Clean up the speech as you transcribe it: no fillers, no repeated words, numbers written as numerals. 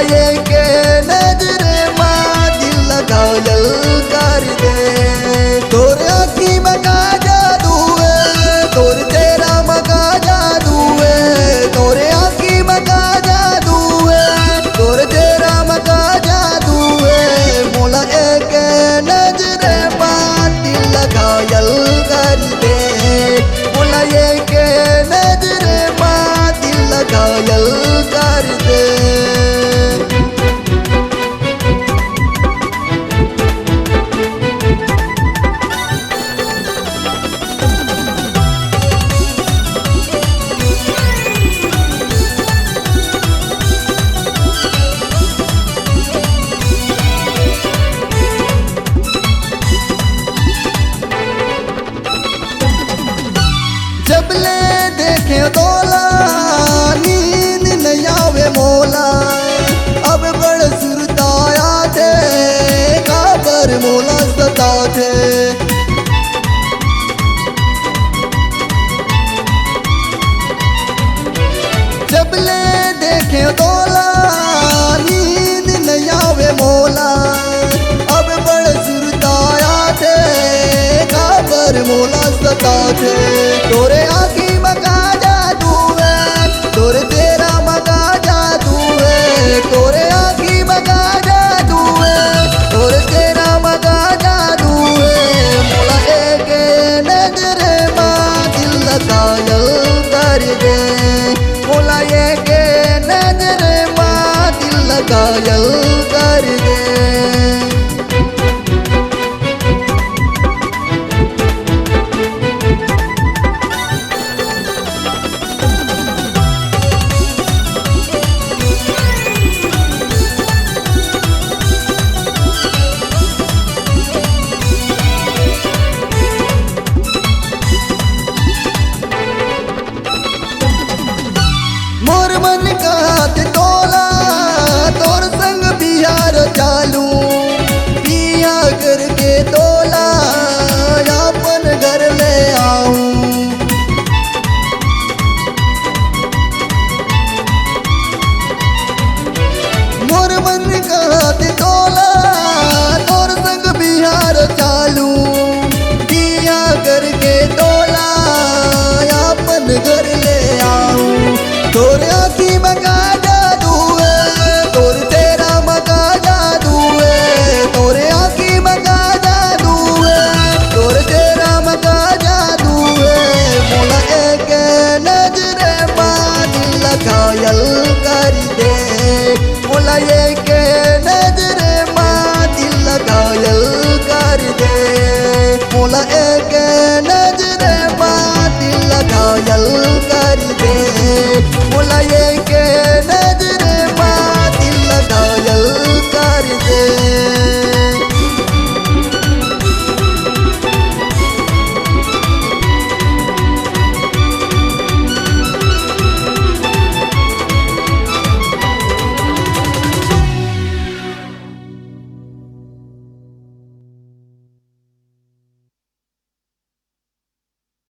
ये के नजरे माँ दिल लगायल कर दे। तोरे आँखी में का जादू है, तोरे तेरा मका जादू है, तोरे आँखी में का जादू है, तोरे तेरा मका जादू है। मोला एक नजरे माँ दिल लगायल कर दे। मोला एक नजरे माँ दिल लगायल कर दे। जब ले देखे तोला नींद नहीं आवे मोला। अब बड़ सुरताया थे काबर मोला सता थे। जब ले देखे तोला नींद नहीं आवे मोला। अब बड़ सुरताया थे काबर मोला सता थे। तोरे आँखी मका जादू है, तोरे तेरा मका जादू है, तोरे आँखी मका जादू है, तोरे तेरा मका जादू है। मोला एक नजरे माँ दिल लगायल कर दे। मोला एक नजरे माँ दिल लगायल कर दे। मोर मन का तोला तोर संग बिहार चालू। बिया करके तोला अपन घर ले आऊं। मोर मन का तोला तोर संग बिहार चालू। बिया करके तोला अपन घर ले आऊं। तोरे